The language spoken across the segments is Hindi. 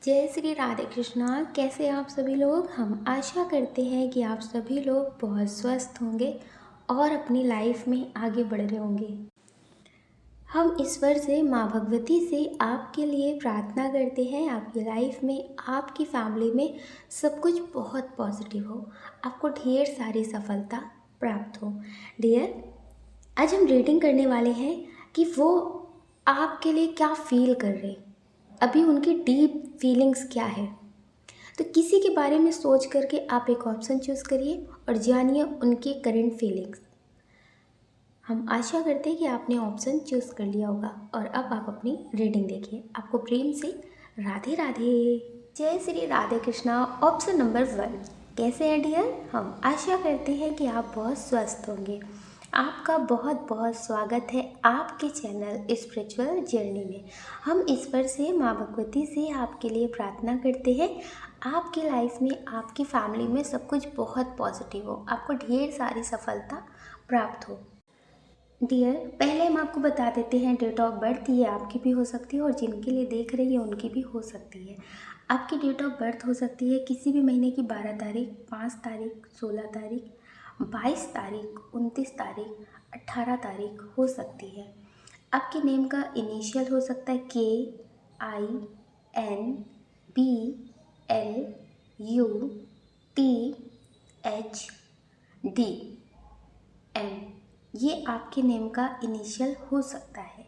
जय श्री राधे कृष्णा। कैसे हैं आप सभी लोग। हम आशा करते हैं कि आप सभी लोग बहुत स्वस्थ होंगे और अपनी लाइफ में आगे बढ़ रहे होंगे। हम ईश्वर से माँ भगवती से आपके लिए प्रार्थना करते हैं, आपकी लाइफ में, आपकी फैमिली में सब कुछ बहुत पॉजिटिव हो, आपको ढेर सारी सफलता प्राप्त हो। डियर, आज हम रीडिंग करने वाले हैं कि वो आपके लिए क्या फील कर रहे हैं, अभी उनकी डीप फीलिंग्स क्या है। तो किसी के बारे में सोच करके आप एक ऑप्शन चूज़ करिए और जानिए उनकी करंट फीलिंग्स। हम आशा करते हैं कि आपने ऑप्शन चूज़ कर लिया होगा और अब आप अपनी रीडिंग देखिए। आपको प्रेम से राधे राधे। जय श्री राधे कृष्णा। ऑप्शन नंबर 1, कैसे हैं डियर। हम आशा करते हैं कि आप बहुत स्वस्थ होंगे। आपका बहुत बहुत स्वागत है आपके चैनल स्पिरिचुअल जर्नी में। हम ईश्वर से, माँ भगवती से आपके लिए प्रार्थना करते हैं आपकी लाइफ में, आपकी फैमिली में सब कुछ बहुत पॉजिटिव हो, आपको ढेर सारी सफलता प्राप्त हो। डियर, पहले हम आपको बता देते हैं डेट ऑफ बर्थ। ये आपकी भी हो सकती है और जिनके लिए देख रही है उनकी भी हो सकती है। आपकी डेट ऑफ बर्थ हो सकती है किसी भी महीने की 12 तारीख, 5 तारीख, 16 तारीख, 22 तारीख, 29 तारीख, 18 तारीख हो सकती है। आपके नेम का इनिशियल हो सकता है KINBLUTHM। ये आपके नेम का इनिशियल हो सकता है।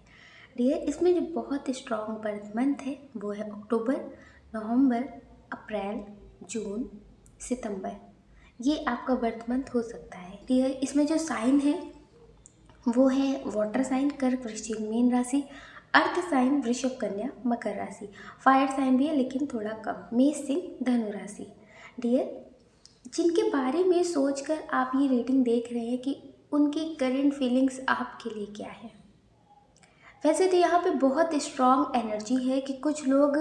डियर, इसमें जो बहुत स्ट्रॉन्ग बर्थ मंथ है वो है अक्टूबर, नवंबर, अप्रैल, जून, सितंबर। ये आपका बर्थ मंथ हो सकता है। डियर, इसमें जो साइन है वो है वाटर साइन कर्क वृश्चिक मीन राशि, अर्थ साइन वृषभ कन्या मकर राशि, फायर साइन भी है लेकिन थोड़ा कम, मेष सिंह धनु राशि। डियर, जिनके बारे में सोचकर आप ये रीडिंग देख रहे हैं कि उनकी करंट फीलिंग्स आपके लिए क्या है। वैसे तो यहाँ पे बहुत स्ट्रॉन्ग एनर्जी है कि कुछ लोग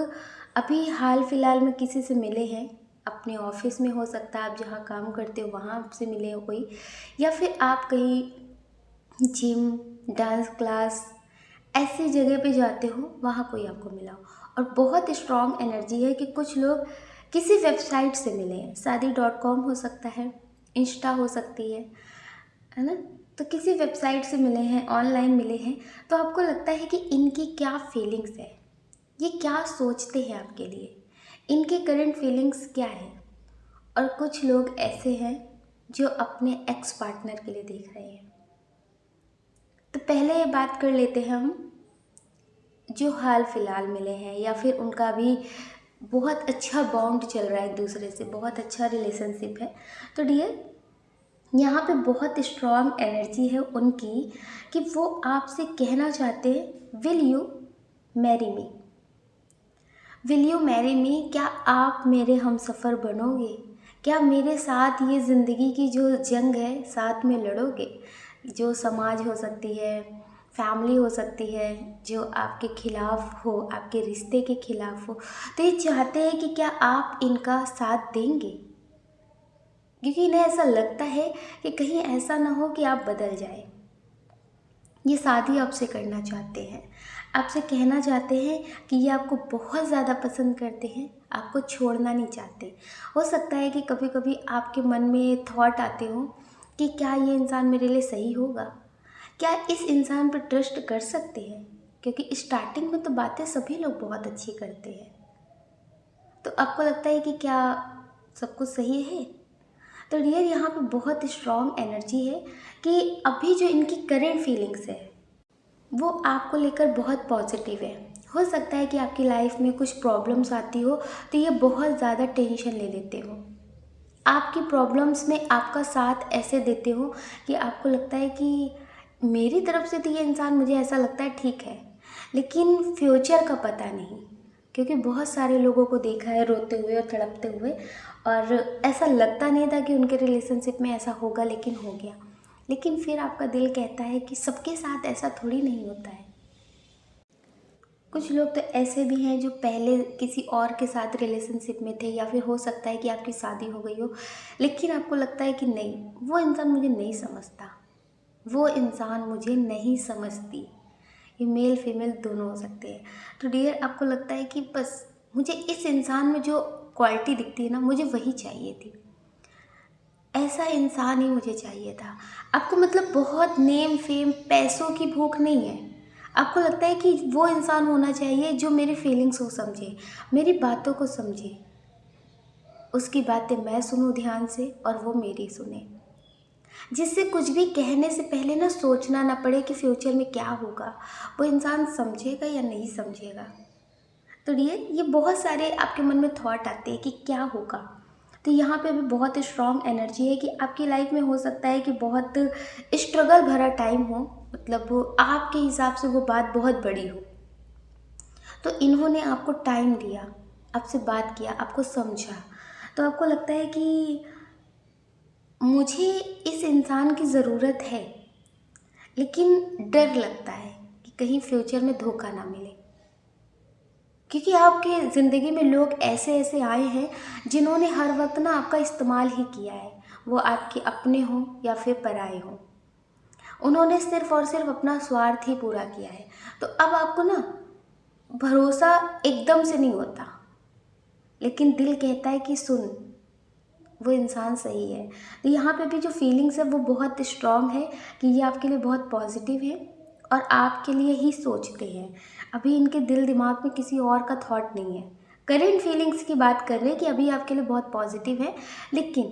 अभी हाल फिलहाल में किसी से मिले हैं, अपने ऑफिस में हो सकता है, आप जहाँ काम करते हो वहाँ आपसे मिले हो कोई, या फिर आप कहीं जिम, डांस क्लास ऐसी जगह पे जाते हो वहाँ कोई आपको मिला हो। और बहुत स्ट्रॉन्ग एनर्जी है कि कुछ लोग किसी वेबसाइट से मिले हैं, शादी.com हो सकता है, इंस्टा हो सकती है ना। तो किसी वेबसाइट से मिले हैं, ऑनलाइन मिले हैं, तो आपको लगता है कि इनकी क्या फीलिंग्स है, ये क्या सोचते हैं आपके लिए, इनके करंट फीलिंग्स क्या है। और कुछ लोग ऐसे हैं जो अपने एक्स पार्टनर के लिए देख रहे हैं। तो पहले ये बात कर लेते हैं हम जो हाल फिलहाल मिले हैं या फिर उनका भी बहुत अच्छा बॉन्ड चल रहा है, एक दूसरे से बहुत अच्छा रिलेशनशिप है। तो डियर, यहाँ पे बहुत स्ट्रॉन्ग एनर्जी है उनकी कि वो आपसे कहना चाहते हैं will you marry me, will you marry me. क्या आप मेरे हम सफ़र बनोगे, क्या मेरे साथ ये ज़िंदगी की जो जंग है साथ में लड़ोगे। जो समाज हो सकती है, फैमिली हो सकती है जो आपके खिलाफ हो, आपके रिश्ते के खिलाफ हो, तो ये चाहते हैं कि क्या आप इनका साथ देंगे, क्योंकि इन्हें ऐसा लगता है कि कहीं ऐसा ना हो कि आप बदल जाए। ये शादी आपसे करना चाहते हैं, आपसे कहना चाहते हैं कि ये आपको बहुत ज़्यादा पसंद करते हैं, आपको छोड़ना नहीं चाहते। हो सकता है कि कभी कभी आपके मन में थॉट आते हो कि क्या ये इंसान मेरे लिए सही होगा, क्या इस इंसान पर ट्रस्ट कर सकते हैं, क्योंकि स्टार्टिंग में तो बातें सभी लोग बहुत अच्छी करते हैं। तो आपको लगता है कि क्या सब कुछ सही है। तो डियर, यहाँ पे बहुत स्ट्रॉन्ग एनर्जी है कि अभी जो इनकी करंट फीलिंग्स है वो आपको लेकर बहुत पॉजिटिव है। हो सकता है कि आपकी लाइफ में कुछ प्रॉब्लम्स आती हो तो ये बहुत ज़्यादा टेंशन ले लेते हो, आपकी प्रॉब्लम्स में आपका साथ ऐसे देते हो कि आपको लगता है कि मेरी तरफ से तो ये इंसान, मुझे ऐसा लगता है ठीक है, लेकिन फ्यूचर का पता नहीं। क्योंकि बहुत सारे लोगों को देखा है रोते हुए और तड़पते हुए, और ऐसा लगता नहीं था कि उनके रिलेशनशिप में ऐसा होगा, लेकिन हो गया। लेकिन फिर आपका दिल कहता है कि सबके साथ ऐसा थोड़ी नहीं होता है। कुछ लोग तो ऐसे भी हैं जो पहले किसी और के साथ रिलेशनशिप में थे, या फिर हो सकता है कि आपकी शादी हो गई हो, लेकिन आपको लगता है कि नहीं, वो इंसान मुझे नहीं समझता, वो इंसान मुझे नहीं समझती। ये मेल फीमेल दोनों हो सकते हैं। तो डियर, आपको लगता है कि बस मुझे इस इंसान में जो क्वालिटी दिखती है ना, मुझे वही चाहिए थी, ऐसा इंसान ही मुझे चाहिए था। आपको मतलब बहुत नेम फेम पैसों की भूख नहीं है, आपको लगता है कि वो इंसान होना चाहिए जो मेरी फीलिंग्स को समझे, मेरी बातों को समझे, उसकी बातें मैं सुनूं ध्यान से और वो मेरी सुने, जिससे कुछ भी कहने से पहले ना सोचना ना पड़े कि फ्यूचर में क्या होगा, वो इंसान समझेगा या नहीं समझेगा। तो ये बहुत सारे आपके मन में थॉट आते हैं कि क्या होगा। तो यहाँ पे भी बहुत स्ट्रॉन्ग एनर्जी है कि आपकी लाइफ में हो सकता है कि बहुत स्ट्रगल भरा टाइम हो, मतलब आपके हिसाब से वो बात बहुत बड़ी हो, तो इन्होंने आपको टाइम दिया, आपसे बात किया, आपको समझा, तो आपको लगता है कि मुझे इस इंसान की ज़रूरत है, लेकिन डर लगता है कि कहीं फ्यूचर में धोखा ना मिले, क्योंकि आपके ज़िंदगी में लोग ऐसे ऐसे आए हैं जिन्होंने हर वक्त ना आपका इस्तेमाल ही किया है, वो आपके अपने हों या फिर पराए हों, उन्होंने सिर्फ और सिर्फ अपना स्वार्थ ही पूरा किया है। तो अब आपको ना भरोसा एकदम से नहीं होता, लेकिन दिल कहता है कि सुन, वो इंसान सही है। तो यहाँ पे भी जो फीलिंग्स है वो बहुत स्ट्रॉन्ग है कि ये आपके लिए बहुत पॉजिटिव है और आपके लिए ही सोचते हैं। अभी इनके दिल दिमाग में किसी और का थॉट नहीं है। करेंट फीलिंग्स की बात कर रहे हैं कि अभी आपके लिए बहुत पॉजिटिव है, लेकिन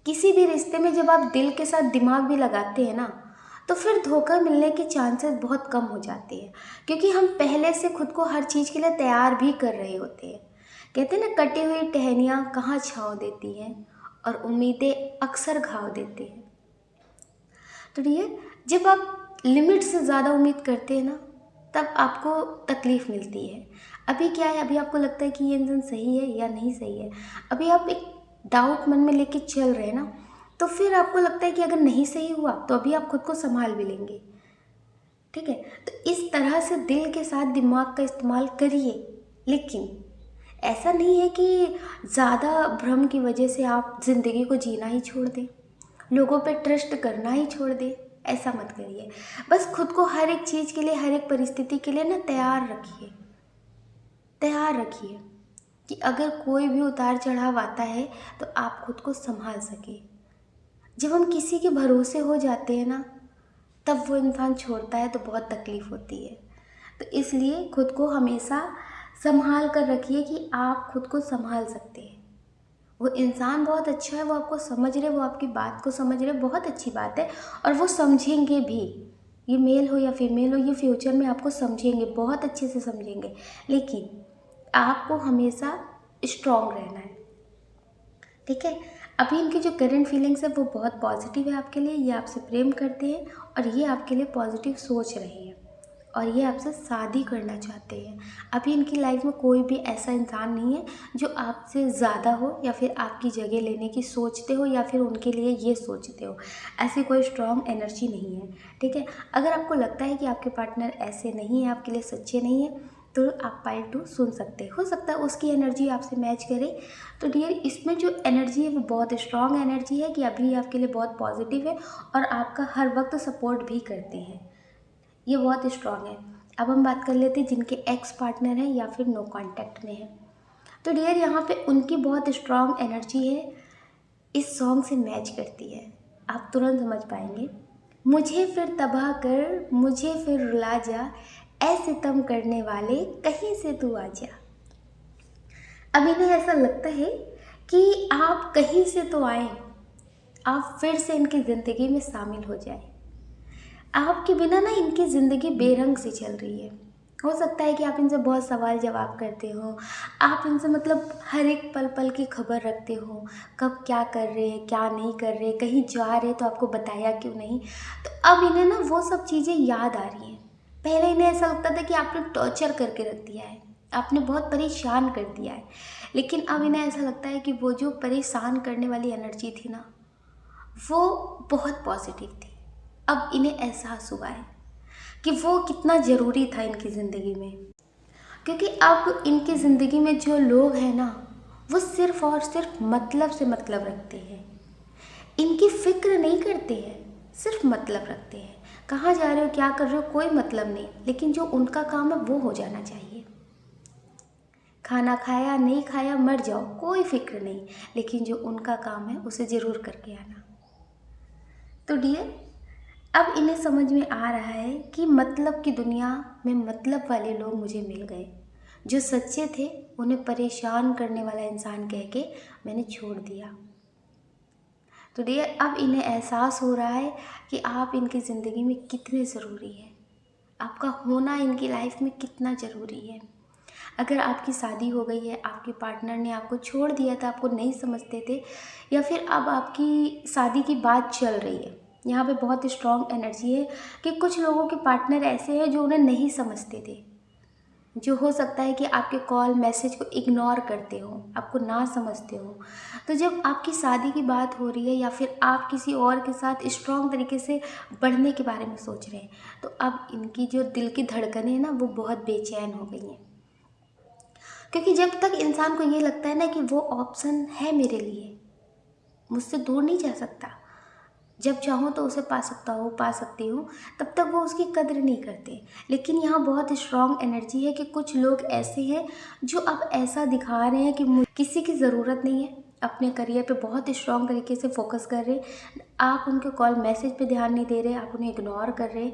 किसी भी रिश्ते में जब आप दिल के साथ दिमाग भी लगाते हैं ना, तो फिर धोखा मिलने के चांसेस बहुत कम हो जाते हैं, क्योंकि हम पहले से खुद को हर चीज़ के लिए तैयार भी कर रहे होते हैं। कहते हैं ना, कटी हुई टहनियाँ कहाँ छाँव देती हैं और उम्मीदें अक्सर घाव देते हैं। तो ये जब आप लिमिट से ज़्यादा उम्मीद करते हैं ना, तब आपको तकलीफ़ मिलती है। अभी क्या है, अभी आपको लगता है कि ये इंसान सही है या नहीं सही है, अभी आप एक डाउट मन में लेके चल रहे हैं ना, तो फिर आपको लगता है कि अगर नहीं सही हुआ तो अभी आप खुद को संभाल भी लेंगे। ठीक है, तो इस तरह से दिल के साथ दिमाग का इस्तेमाल करिए, लेकिन ऐसा नहीं है कि ज़्यादा भ्रम की वजह से आप ज़िंदगी को जीना ही छोड़ दें, लोगों पे ट्रस्ट करना ही छोड़ दें। ऐसा मत करिए। बस खुद को हर एक चीज़ के लिए, हर एक परिस्थिति के लिए ना तैयार रखिए, तैयार रखिए कि अगर कोई भी उतार चढ़ाव आता है तो आप खुद को संभाल सके। जब हम किसी के भरोसे हो जाते हैं ना, तब वो इंसान छोड़ता है तो बहुत तकलीफ़ होती है। तो इसलिए खुद को हमेशा संभाल कर रखिए कि आप खुद को संभाल सकते हैं। वो इंसान बहुत अच्छा है, वो आपको समझ रहे, वो आपकी बात को समझ रहे, बहुत अच्छी बात है, और वो समझेंगे भी। ये मेल हो या फीमेल हो, ये फ्यूचर में आपको समझेंगे, बहुत अच्छे से समझेंगे, लेकिन आपको हमेशा स्ट्रॉन्ग रहना है। ठीक है, अभी इनकी जो करंट फीलिंग्स है वो बहुत पॉजिटिव है आपके लिए, ये आपसे प्रेम करते हैं और ये आपके लिए पॉजिटिव सोच रहे हैं और ये आपसे शादी करना चाहते हैं। अभी इनकी लाइफ में कोई भी ऐसा इंसान नहीं है जो आपसे ज़्यादा हो या फिर आपकी जगह लेने की सोचते हो या फिर उनके लिए ये सोचते हो। ऐसी कोई स्ट्रॉन्ग एनर्जी नहीं है। ठीक है, अगर आपको लगता है कि आपके पार्टनर ऐसे नहीं है, आपके लिए सच्चे नहीं है, तो आप पार्ट 2 सुन सकते हो सकता है उसकी एनर्जी आपसे मैच करे। तो डियर, इसमें जो एनर्जी है वो बहुत स्ट्रॉन्ग एनर्जी है कि अभी आपके लिए बहुत पॉजिटिव है और आपका हर वक्त सपोर्ट भी करते हैं, ये बहुत स्ट्रॉन्ग है। अब हम बात कर लेते हैं जिनके एक्स पार्टनर हैं या फिर नो कांटेक्ट में हैं। तो डियर, यहाँ पे उनकी बहुत स्ट्रॉन्ग एनर्जी है, इस सॉन्ग से मैच करती है, आप तुरंत समझ पाएंगे। मुझे फिर तबाह कर, मुझे फिर रुला जा, ऐ सितम करने वाले कहीं से तू आ जा। अब इन्हें ऐसा लगता है कि आप कहीं से तो आए, आप फिर से इनकी ज़िंदगी में शामिल हो जाए। आपके बिना ना इनकी ज़िंदगी बेरंग सी चल रही है। हो सकता है कि आप इनसे बहुत सवाल जवाब करते हो, आप इनसे मतलब हर एक पल पल की खबर रखते हो, कब क्या कर रहे हैं, क्या नहीं कर रहे, कहीं जा रहे तो आपको बताया क्यों नहीं। तो अब इन्हें ना वो सब चीज़ें याद आ रही हैं। पहले इन्हें ऐसा लगता था कि आपने टॉर्चर करके रख दिया है, आपने बहुत परेशान कर दिया है, लेकिन अब इन्हें ऐसा लगता है कि वो जो परेशान करने वाली एनर्जी थी ना, वो बहुत पॉजिटिव थी। अब इन्हें एहसास हुआ है कि वो कितना ज़रूरी था इनकी ज़िंदगी में, क्योंकि अब इनकी ज़िंदगी में जो लोग हैं ना, वो सिर्फ़ और सिर्फ मतलब से मतलब रखते हैं, इनकी फ़िक्र नहीं करते हैं, सिर्फ मतलब रखते हैं। कहाँ जा रहे हो, क्या कर रहे हो, कोई मतलब नहीं, लेकिन जो उनका काम है वो हो जाना चाहिए। खाना खाया नहीं खाया मर जाओ कोई फिक्र नहीं, लेकिन जो उनका काम है उसे ज़रूर करके आना। तो डियर, अब इन्हें समझ में आ रहा है कि मतलब की दुनिया में मतलब वाले लोग मुझे मिल गए। जो सच्चे थे उन्हें परेशान करने वाला इंसान कह के मैंने छोड़ दिया। तो डियर, अब इन्हें एहसास हो रहा है कि आप इनकी ज़िंदगी में कितने ज़रूरी हैं, आपका होना इनकी लाइफ में कितना ज़रूरी है। अगर आपकी शादी हो गई है, आपके पार्टनर ने आपको छोड़ दिया था, आपको नहीं समझते थे, या फिर अब आपकी शादी की बात चल रही है, यहाँ पे बहुत स्ट्रॉन्ग एनर्जी है कि कुछ लोगों के पार्टनर ऐसे हैं जो उन्हें नहीं समझते थे, जो हो सकता है कि आपके कॉल मैसेज को इग्नोर करते हो, आपको ना समझते हो। तो जब आपकी शादी की बात हो रही है या फिर आप किसी और के साथ स्ट्रॉन्ग तरीके से बढ़ने के बारे में सोच रहे हैं, तो अब इनकी जो दिल की धड़कनें हैं ना, वो बहुत बेचैन हो गई हैं। क्योंकि जब तक इंसान को ये लगता है ना कि वो ऑप्शन है मेरे लिए, मुझसे दूर नहीं जा सकता, जब चाहूँ तो उसे पा सकती हूँ, तब तक वो उसकी कद्र नहीं करते। लेकिन यहाँ बहुत स्ट्रॉन्ग एनर्जी है कि कुछ लोग ऐसे हैं जो अब ऐसा दिखा रहे हैं कि मुझे किसी की ज़रूरत नहीं है, अपने करियर पे बहुत स्ट्रॉन्ग तरीके से फोकस कर रहे हैं। आप उनके कॉल मैसेज पे ध्यान नहीं दे रहे, आप उन्हें इग्नोर कर रहे हैं।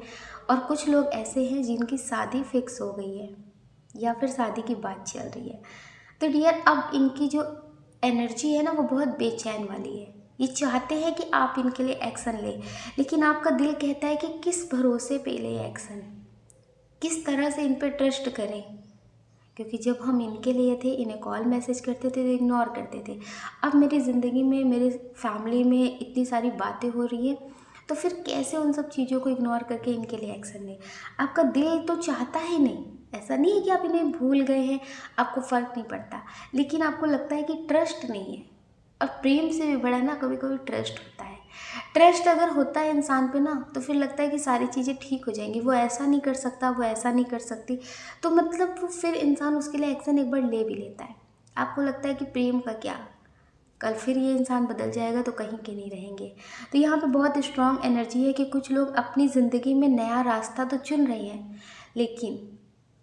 और कुछ लोग ऐसे हैं जिनकी शादी फिक्स हो गई है या फिर शादी की बात चल रही है। तो डियर, अब इनकी जो एनर्जी है ना, वो बहुत बेचैन वाली है। ये चाहते हैं कि आप इनके लिए एक्शन लें, लेकिन आपका दिल कहता है कि किस भरोसे पे ले एक्शन, किस तरह से इन पर ट्रस्ट करें। क्योंकि जब हम इनके लिए थे, इन्हें कॉल मैसेज करते थे तो इग्नोर करते थे। अब मेरी ज़िंदगी में, मेरे फैमिली में इतनी सारी बातें हो रही है, तो फिर कैसे उन सब चीज़ों को इग्नोर करके इनके लिए एक्शन लें। आपका दिल तो चाहता ही नहीं, ऐसा नहीं है कि आप इन्हें भूल गए हैं, आपको फ़र्क नहीं पड़ता, लेकिन आपको लगता है कि ट्रस्ट नहीं है। और प्रेम से भी बड़ा ना कभी कभी ट्रस्ट होता है। ट्रस्ट अगर होता है इंसान पे ना, तो फिर लगता है कि सारी चीज़ें ठीक हो जाएंगी, वो ऐसा नहीं कर सकता, वो ऐसा नहीं कर सकती, तो मतलब वो फिर इंसान उसके लिए एक्शन एक बार ले भी लेता है। आपको लगता है कि प्रेम का क्या, कल फिर ये इंसान बदल जाएगा तो कहीं के नहीं रहेंगे। तो यहाँ पे बहुत स्ट्रॉन्ग एनर्जी है कि कुछ लोग अपनी ज़िंदगी में नया रास्ता तो चुन रहे हैं, लेकिन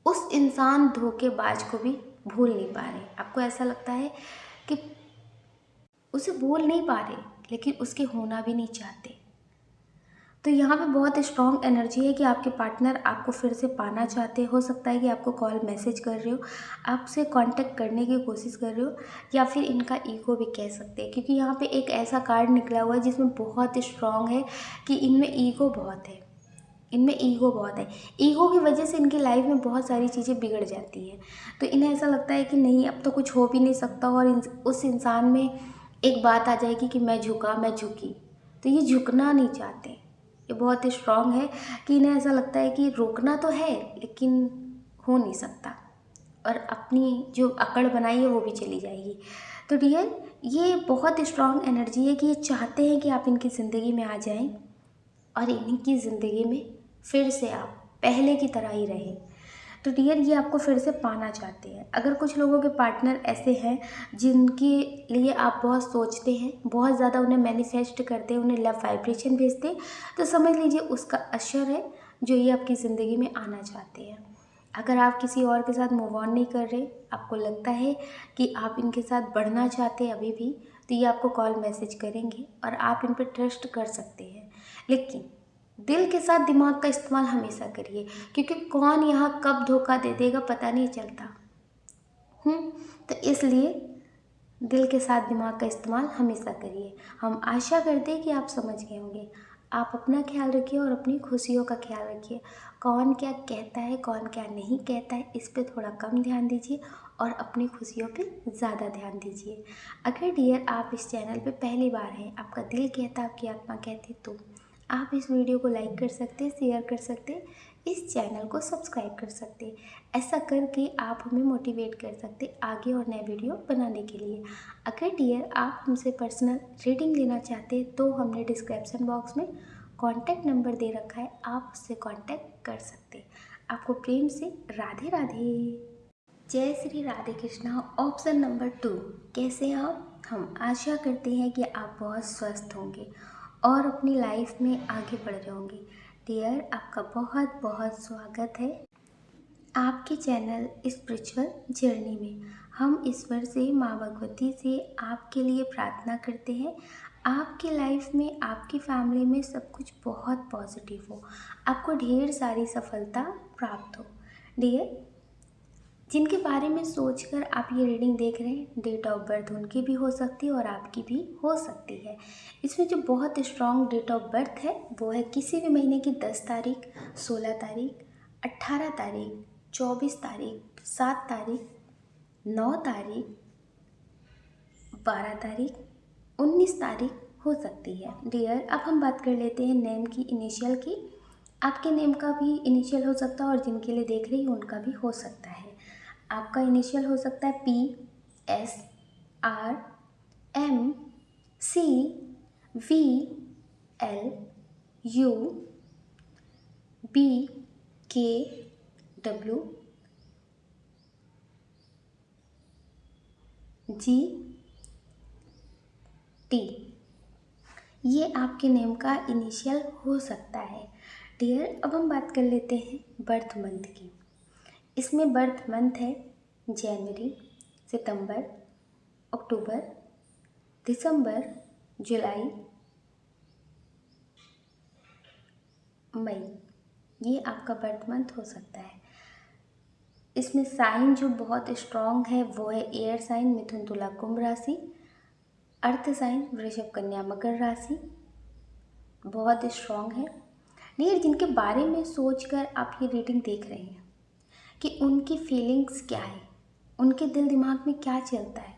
उस इंसान धोखेबाज को भी भूल नहीं पा रहे। आपको ऐसा लगता है कि उसे भूल नहीं पा रहे, लेकिन उसके होना भी नहीं चाहते। तो यहाँ पे बहुत स्ट्रॉन्ग एनर्जी है कि आपके पार्टनर आपको फिर से पाना चाहते हो सकता है कि आपको कॉल मैसेज कर रहे हो, आपसे कांटेक्ट करने की कोशिश कर रहे हो, या फिर इनका ईगो भी कह सकते हैं। क्योंकि यहाँ पे एक ऐसा कार्ड निकला हुआ है जिसमें बहुत स्ट्रॉन्ग है कि इनमें ईगो बहुत है, इनमें ईगो बहुत है। ईगो की वजह से इनकी लाइफ में बहुत सारी चीज़ें बिगड़ जाती हैं। तो इन्हें ऐसा लगता है कि नहीं, अब तो कुछ हो भी नहीं सकता, और उस इंसान में एक बात आ जाएगी कि मैं झुका, मैं झुकी। तो ये झुकना नहीं चाहते, ये बहुत स्ट्रॉन्ग है कि इन्हें ऐसा लगता है कि रोकना तो है लेकिन हो नहीं सकता, और अपनी जो अकड़ बनाई है वो भी चली जाएगी। तो डियर, ये बहुत स्ट्रॉन्ग एनर्जी है कि ये चाहते हैं कि आप इनकी ज़िंदगी में आ जाएं और इनकी ज़िंदगी में फिर से आप पहले की तरह ही रहें। तो डियर, ये आपको फिर से पाना चाहते हैं। अगर कुछ लोगों के पार्टनर ऐसे हैं जिनके लिए आप बहुत सोचते हैं, बहुत ज़्यादा उन्हें मैनिफेस्ट करते हैं, उन्हें लव वाइब्रेशन भेजते हैं, तो समझ लीजिए उसका असर है जो ये आपकी ज़िंदगी में आना चाहते हैं। अगर आप किसी और के साथ मूव ऑन नहीं कर रहे, आपको लगता है कि आप इनके साथ बढ़ना चाहते हैं अभी भी, तो ये आपको कॉल मैसेज करेंगे और आप इन पर ट्रस्ट कर सकते हैं। लेकिन दिल के साथ दिमाग का इस्तेमाल हमेशा करिए, क्योंकि कौन यहाँ कब धोखा दे देगा पता नहीं चलता। तो इसलिए दिल के साथ दिमाग का इस्तेमाल हमेशा करिए। हम आशा करते हैं कि आप समझ गए होंगे। आप अपना ख्याल रखिए और अपनी खुशियों का ख्याल रखिए। कौन क्या कहता है, कौन क्या नहीं कहता है, इस पे थोड़ा कम ध्यान दीजिए और अपनी खुशियों पे ज़्यादा ध्यान दीजिए। अगर डियर आप इस चैनल पे पहली बार हैं, आपका दिल कहता, आपकी आत्मा कहती, तो आप इस वीडियो को लाइक कर सकते, शेयर कर सकते, इस चैनल को सब्सक्राइब कर सकते। ऐसा करके आप हमें मोटिवेट कर सकते आगे और नए वीडियो बनाने के लिए। अगर डियर आप हमसे पर्सनल रीडिंग लेना चाहते हैं तो हमने डिस्क्रिप्शन बॉक्स में कॉन्टैक्ट नंबर दे रखा है, आप उससे कॉन्टैक्ट कर सकते। आपको प्रेम से राधे राधे। जय श्री राधे कृष्णा। ऑप्शन नंबर 2, कैसे हैं आप? हम आशा करते हैं कि आप बहुत स्वस्थ होंगे और अपनी लाइफ में आगे बढ़ रहे होंगे। डियर, आपका बहुत बहुत स्वागत है आपके चैनल स्पिरिचुअल जर्नी में। हम ईश्वर से, माँ भगवती से आपके लिए प्रार्थना करते हैं। आपकी लाइफ में, आपकी फैमिली में सब कुछ बहुत पॉजिटिव हो, आपको ढेर सारी सफलता प्राप्त हो। डियर, जिनके बारे में सोचकर आप ये रीडिंग देख रहे हैं, डेट ऑफ बर्थ उनकी भी हो सकती है और आपकी भी हो सकती है। इसमें जो बहुत स्ट्रॉन्ग डेट ऑफ बर्थ है वो है किसी भी महीने की 10 तारीख, 16 तारीख, 18 तारीख, 24 तारीख, 7 तारीख, 9 तारीख, 12 तारीख, 19 तारीख हो सकती है। डियर, अब हम बात कर लेते हैं नेम की, इनिशियल की। आपके नेम का भी इनिशियल हो सकता है और जिनके लिए देख रही हूँ उनका भी हो सकता है। आपका इनिशियल हो सकता है P, S, R, M, C, V, L, U, B, K, W, G, T। ये आपके नेम का इनिशियल हो सकता है। डियर, अब हम बात कर लेते हैं बर्थ मंथ की। इसमें बर्थ मंथ है जनवरी, सितंबर, अक्टूबर, दिसंबर, जुलाई, मई। ये आपका बर्थ मंथ हो सकता है। इसमें साइन जो बहुत स्ट्रॉन्ग है वो है एयर साइन, मिथुन, तुला, कुंभ राशि। अर्थ साइन वृषभ, कन्या, मकर राशि बहुत स्ट्रॉन्ग है। डियर, जिनके बारे में सोचकर आप ये रीडिंग देख रहे हैं कि उनकी फीलिंग्स क्या है, उनके दिल दिमाग में क्या चलता है,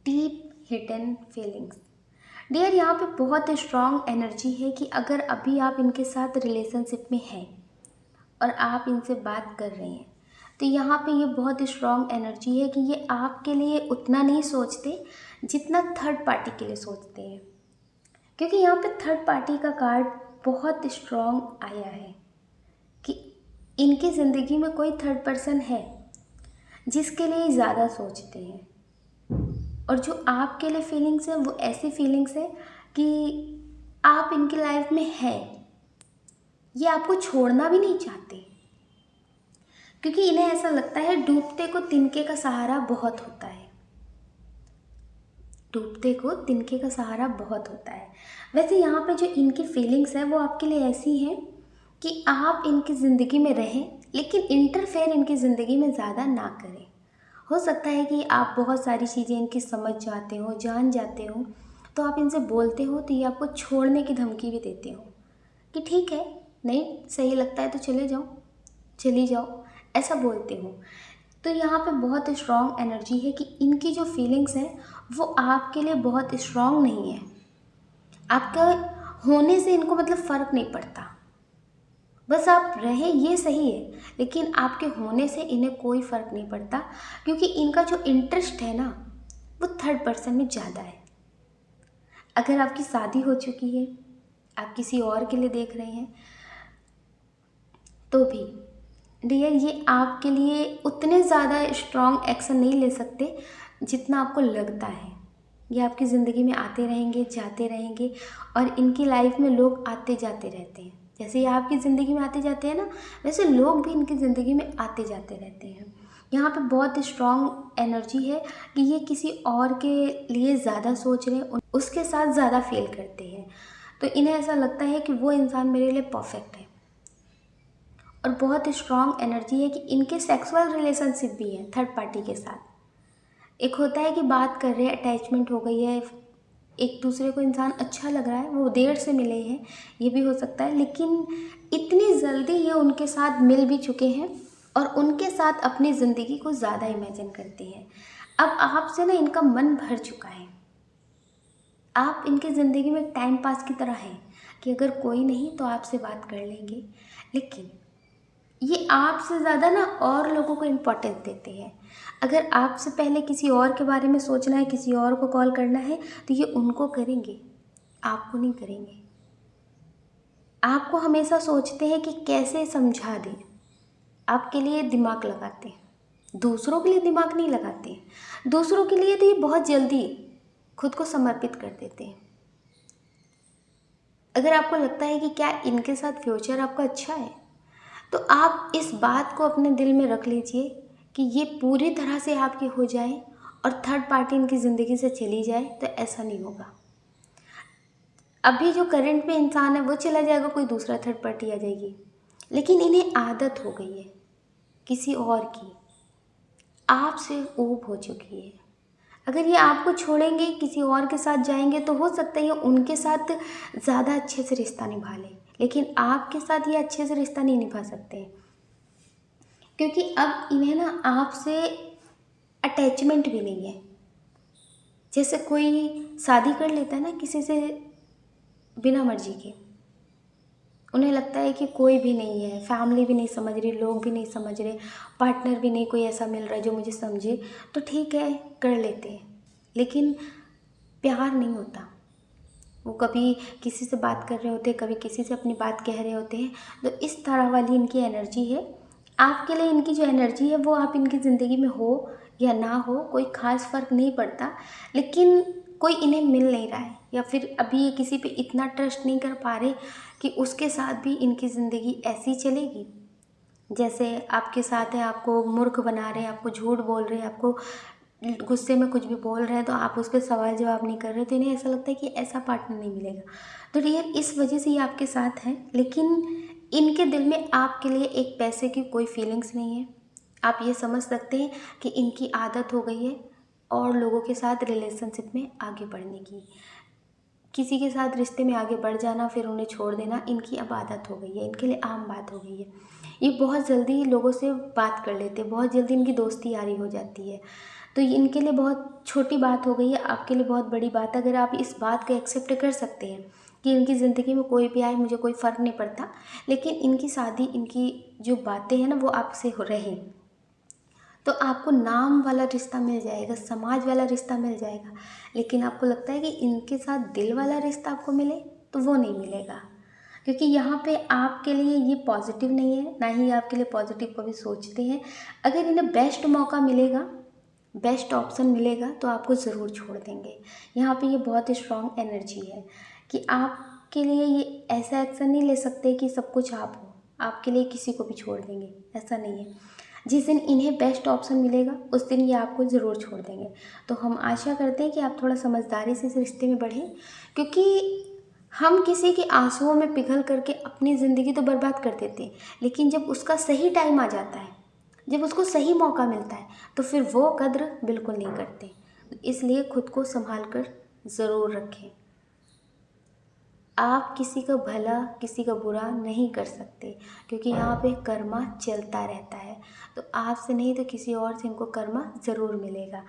डीप हिडन फीलिंग्स। डियर, यहाँ पे बहुत स्ट्रॉन्ग एनर्जी है कि अगर अभी आप इनके साथ रिलेशनशिप में हैं और आप इनसे बात कर रहे हैं तो यहाँ पे ये बहुत स्ट्रॉन्ग एनर्जी है कि ये आपके लिए उतना नहीं सोचते जितना थर्ड पार्टी के लिए सोचते हैं। क्योंकि यहाँ पे थर्ड पार्टी का कार्ड बहुत स्ट्रॉन्ग आया है कि इनकी ज़िंदगी में कोई थर्ड पर्सन है जिसके लिए ज़्यादा सोचते हैं। और जो आपके लिए फीलिंग्स है वो ऐसी फीलिंग्स है कि आप इनकी लाइफ में है, ये आपको छोड़ना भी नहीं चाहते। क्योंकि इन्हें ऐसा लगता है डूबते को तिनके का सहारा बहुत होता है, डूबते को तिनके का सहारा बहुत होता है। वैसे यहाँ पे जो इनकी फीलिंग्स है वो आपके लिए ऐसी हैं कि आप इनकी ज़िंदगी में रहें लेकिन इंटरफेयर इनकी ज़िंदगी में ज़्यादा ना करें। हो सकता है कि आप बहुत सारी चीज़ें इनकी समझ जाते हो, जान जाते हो, तो आप इनसे बोलते हो तो ये आपको छोड़ने की धमकी भी देते हो कि ठीक है, नहीं सही लगता है तो चले जाओ, चली जाओ, ऐसा बोलते हो। तो यहाँ पे बहुत स्ट्रॉन्ग एनर्जी है कि इनकी जो फीलिंग्स हैं वो आपके लिए बहुत स्ट्रॉन्ग नहीं है। आपका होने से इनको मतलब फ़र्क नहीं पड़ता, बस आप रहें ये सही है, लेकिन आपके होने से इन्हें कोई फ़र्क नहीं पड़ता। क्योंकि इनका जो इंटरेस्ट है ना वो थर्ड पर्सन में ज़्यादा है। अगर आपकी शादी हो चुकी है, आप किसी और के लिए देख रहे हैं, तो भी डियर ये आपके लिए उतने ज़्यादा स्ट्रॉन्ग एक्शन नहीं ले सकते जितना आपको लगता है। ये आपकी ज़िंदगी में आते रहेंगे, जाते रहेंगे और इनकी लाइफ में लोग आते जाते रहते हैं। जैसे ये आपकी ज़िंदगी में आते जाते हैं ना, वैसे लोग भी इनकी ज़िंदगी में आते जाते रहते हैं। यहाँ पे बहुत स्ट्रॉन्ग एनर्जी है कि ये किसी और के लिए ज़्यादा सोच रहे हैं, उसके साथ ज़्यादा फील करते हैं। तो इन्हें ऐसा लगता है कि वो इंसान मेरे लिए परफेक्ट है। और बहुत स्ट्रॉन्ग एनर्जी है कि इनके सेक्सुअल रिलेशनशिप भी है थर्ड पार्टी के साथ। एक होता है कि बात कर रहे हैं, अटैचमेंट हो गई है, एक दूसरे को इंसान अच्छा लग रहा है, वो देर से मिले हैं, ये भी हो सकता है, लेकिन इतनी जल्दी ये उनके साथ मिल भी चुके हैं और उनके साथ अपनी ज़िंदगी को ज़्यादा इमेजिन करते हैं। अब आपसे ना इनका मन भर चुका है, आप इनकी ज़िंदगी में टाइम पास की तरह हैं कि अगर कोई नहीं तो आपसे बात कर लेंगे। लेकिन ये आपसे ज़्यादा ना और लोगों को इम्पोर्टेंस देते हैं। अगर आपसे पहले किसी और के बारे में सोचना है, किसी और को कॉल करना है, तो ये उनको करेंगे, आपको नहीं करेंगे। आपको हमेशा सोचते हैं कि कैसे समझा दें, आपके लिए दिमाग लगाते हैं, दूसरों के लिए दिमाग नहीं लगाते हैं। दूसरों के लिए तो ये बहुत जल्दी खुद को समर्पित कर देते हैं। अगर आपको लगता है कि क्या इनके साथ फ्यूचर आपका अच्छा है, तो आप इस बात को अपने दिल में रख लीजिए कि ये पूरी तरह से आपके हो जाए और थर्ड पार्टी इनकी ज़िंदगी से चली जाए, तो ऐसा नहीं होगा। अभी जो करंट में इंसान है वो चला जाएगा, कोई दूसरा थर्ड पार्टी आ जाएगी, लेकिन इन्हें आदत हो गई है किसी और की, आपसे ऊब हो चुकी है। अगर ये आपको छोड़ेंगे किसी और के साथ जाएंगे तो हो सकता है ये उनके साथ ज़्यादा अच्छे से रिश्ता निभा लें, लेकिन आपके साथ ये अच्छे से रिश्ता नहीं निभा सकते, क्योंकि अब इन्हें ना आपसे अटैचमेंट भी नहीं है। जैसे कोई शादी कर लेता है ना किसी से बिना मर्जी के, उन्हें लगता है कि कोई भी नहीं है, फैमिली भी नहीं समझ रही, लोग भी नहीं समझ रहे, पार्टनर भी नहीं कोई ऐसा मिल रहा है जो मुझे समझे, तो ठीक है कर लेते हैं, लेकिन प्यार नहीं होता। वो कभी किसी से बात कर रहे होते हैं, कभी किसी से अपनी बात कह रहे होते हैं, तो इस तरह वाली इनकी एनर्जी है। आपके लिए इनकी जो एनर्जी है वो आप इनकी ज़िंदगी में हो या ना हो कोई ख़ास फ़र्क नहीं पड़ता, लेकिन कोई इन्हें मिल नहीं रहा है, या फिर अभी ये किसी पे इतना ट्रस्ट नहीं कर पा रहे कि उसके साथ भी इनकी ज़िंदगी ऐसी चलेगी जैसे आपके साथ है। आपको मूर्ख बना रहे हैं, आपको झूठ बोल रहे हैं, आपको गुस्से में कुछ भी बोल रहे हैं तो आप उस पर सवाल जवाब नहीं कर रहे, तो इन्हें ऐसा लगता है कि ऐसा पार्टनर नहीं मिलेगा। तो रियल इस वजह से ये आपके साथ हैं, लेकिन इनके दिल में आपके लिए एक पैसे की कोई फीलिंग्स नहीं है। आप ये समझ सकते हैं कि इनकी आदत हो गई है और लोगों के साथ रिलेशनशिप में आगे बढ़ने की, किसी के साथ रिश्ते में आगे बढ़ जाना फिर उन्हें छोड़ देना इनकी अब आदत हो गई है, इनके लिए आम बात हो गई है। ये बहुत जल्दी लोगों से बात कर लेते हैं, बहुत जल्दी इनकी दोस्ती यारी हो जाती है, तो ये इनके लिए बहुत छोटी बात हो गई है, आपके लिए बहुत बड़ी बात है। अगर आप इस बात को एक्सेप्ट कर सकते हैं कि इनकी ज़िंदगी में कोई भी आए मुझे कोई फ़र्क नहीं पड़ता, लेकिन इनकी शादी, इनकी जो बातें हैं ना वो आपसे हो रही, तो आपको नाम वाला रिश्ता मिल जाएगा, समाज वाला रिश्ता मिल जाएगा, लेकिन आपको लगता है कि इनके साथ दिल वाला रिश्ता आपको मिले तो वो नहीं मिलेगा, क्योंकि यहाँ पे आपके लिए ये पॉजिटिव नहीं है, ना ही आपके लिए पॉजिटिव कभी सोचते हैं। अगर इन्हें बेस्ट मौका मिलेगा, बेस्ट ऑप्शन मिलेगा तो आपको ज़रूर छोड़ देंगे। यहाँ पे ये बहुत ही स्ट्रॉन्ग एनर्जी है कि आपके लिए ये ऐसा एक्शन नहीं ले सकते कि सब कुछ आप हो, आपके लिए किसी को भी छोड़ देंगे, ऐसा नहीं है। जिस दिन इन्हें बेस्ट ऑप्शन मिलेगा उस दिन ये आपको ज़रूर छोड़ देंगे। तो हम आशा करते हैं कि आप थोड़ा समझदारी से इस रिश्ते में बढ़ें, क्योंकि हम किसी के आंसुओं में पिघल करके अपनी ज़िंदगी तो बर्बाद कर देते हैं, लेकिन जब उसका सही टाइम आ जाता है, जब उसको सही मौका मिलता है, तो फिर वो कद्र बिल्कुल नहीं करते। इसलिए खुद को संभाल कर ज़रूर रखें। आप किसी का भला, किसी का बुरा नहीं कर सकते, क्योंकि यहाँ पे कर्मा चलता रहता है, तो आपसे नहीं तो किसी और से इनको कर्मा ज़रूर मिलेगा।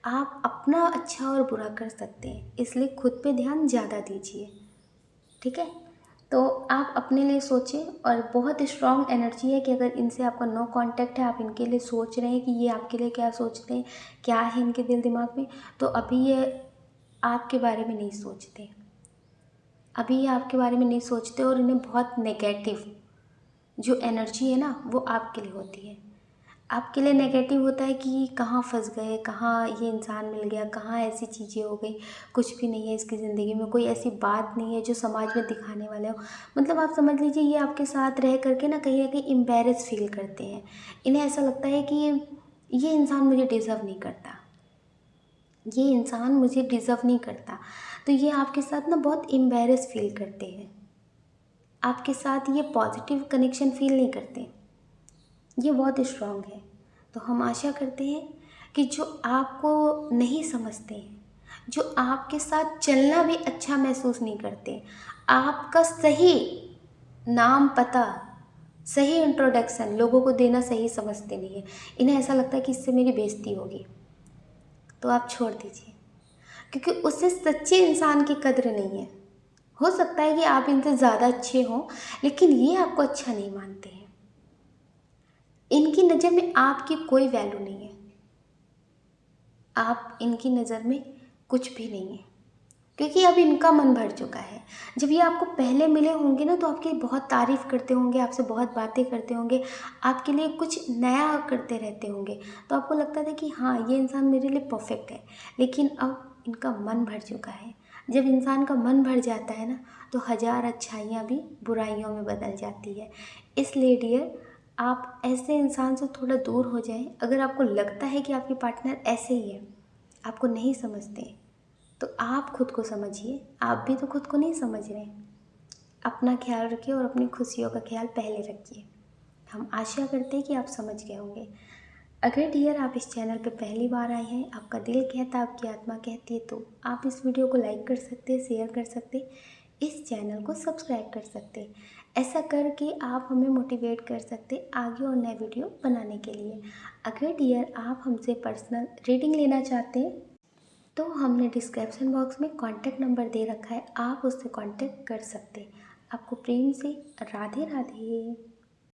आप अपना अच्छा और बुरा कर सकते हैं, इसलिए खुद पे ध्यान ज़्यादा दीजिए, ठीक है। तो आप अपने लिए सोचें, और बहुत स्ट्रॉन्ग एनर्जी है कि अगर इनसे आपका नो कांटेक्ट है, आप इनके लिए सोच रहे हैं कि ये आपके लिए क्या सोचते हैं, क्या है इनके दिल दिमाग में, तो अभी ये आपके बारे में नहीं सोचते, अभी ये आपके बारे में नहीं सोचते, और इन्हें बहुत नेगेटिव जो एनर्जी है ना वो आपके लिए होती है। आपके लिए नेगेटिव होता है कि कहाँ फंस गए, कहाँ ये इंसान मिल गया, कहाँ ऐसी चीज़ें हो गई, कुछ भी नहीं है इसकी ज़िंदगी में, कोई ऐसी बात नहीं है जो समाज में दिखाने वाले हो। मतलब आप समझ लीजिए ये आपके साथ रह करके ना कहीं एम्बेरस फील करते हैं। इन्हें ऐसा लगता है कि ये इंसान मुझे डिज़र्व नहीं करता, ये इंसान मुझे डिज़र्व नहीं करता, तो ये आपके साथ ना बहुत एम्बेरस फील करते हैं, आपके साथ ये पॉजिटिव कनेक्शन फील नहीं करते, ये बहुत स्ट्रांग है। तो हम आशा करते हैं कि जो आपको नहीं समझते हैं, जो आपके साथ चलना भी अच्छा महसूस नहीं करते, आपका सही नाम पता, सही इंट्रोडक्शन लोगों को देना सही समझते नहीं है, इन्हें ऐसा लगता है कि इससे मेरी बेइज्जती होगी, तो आप छोड़ दीजिए, क्योंकि उससे सच्चे इंसान की कद्र नहीं है। हो सकता है कि आप इनसे ज़्यादा अच्छे हों, लेकिन ये आपको अच्छा नहीं मानते हैं, इनकी नज़र में आपकी कोई वैल्यू नहीं है, आप इनकी नज़र में कुछ भी नहीं है, क्योंकि अब इनका मन भर चुका है। जब ये आपको पहले मिले होंगे ना तो आपकी बहुत तारीफ़ करते होंगे, आपसे बहुत बातें करते होंगे, आपके लिए कुछ नया करते रहते होंगे, तो आपको लगता था कि हाँ ये इंसान मेरे लिए परफेक्ट है, लेकिन अब इनका मन भर चुका है। जब इंसान का मन भर जाता है ना तो हज़ार अच्छाइयाँ भी बुराइयों में बदल जाती है। इसलिए डियर, आप ऐसे इंसान से थोड़ा दूर हो जाएं। अगर आपको लगता है कि आपके पार्टनर ऐसे ही है, आपको नहीं समझते, तो आप खुद को समझिए। आप भी तो खुद को नहीं समझ रहे। अपना ख्याल रखिए और अपनी खुशियों का ख्याल पहले रखिए। हम आशा करते हैं कि आप समझ गए होंगे। अगर डियर आप इस चैनल पर पहली बार आए हैं, आपका दिल कहता है, आपकी आत्मा कहती है, तो आप इस वीडियो को लाइक कर सकते हैं, शेयर कर सकते हैं, इस चैनल को सब्सक्राइब कर सकते हैं। ऐसा करके आप हमें मोटिवेट कर सकते हैं आगे और नए वीडियो बनाने के लिए। अगर डियर आप हमसे पर्सनल रीडिंग लेना चाहते हैं, तो हमने डिस्क्रिप्शन बॉक्स में कॉन्टैक्ट नंबर दे रखा है, आप उससे कॉन्टैक्ट कर सकते हैं। आपको प्रेम से राधे राधे।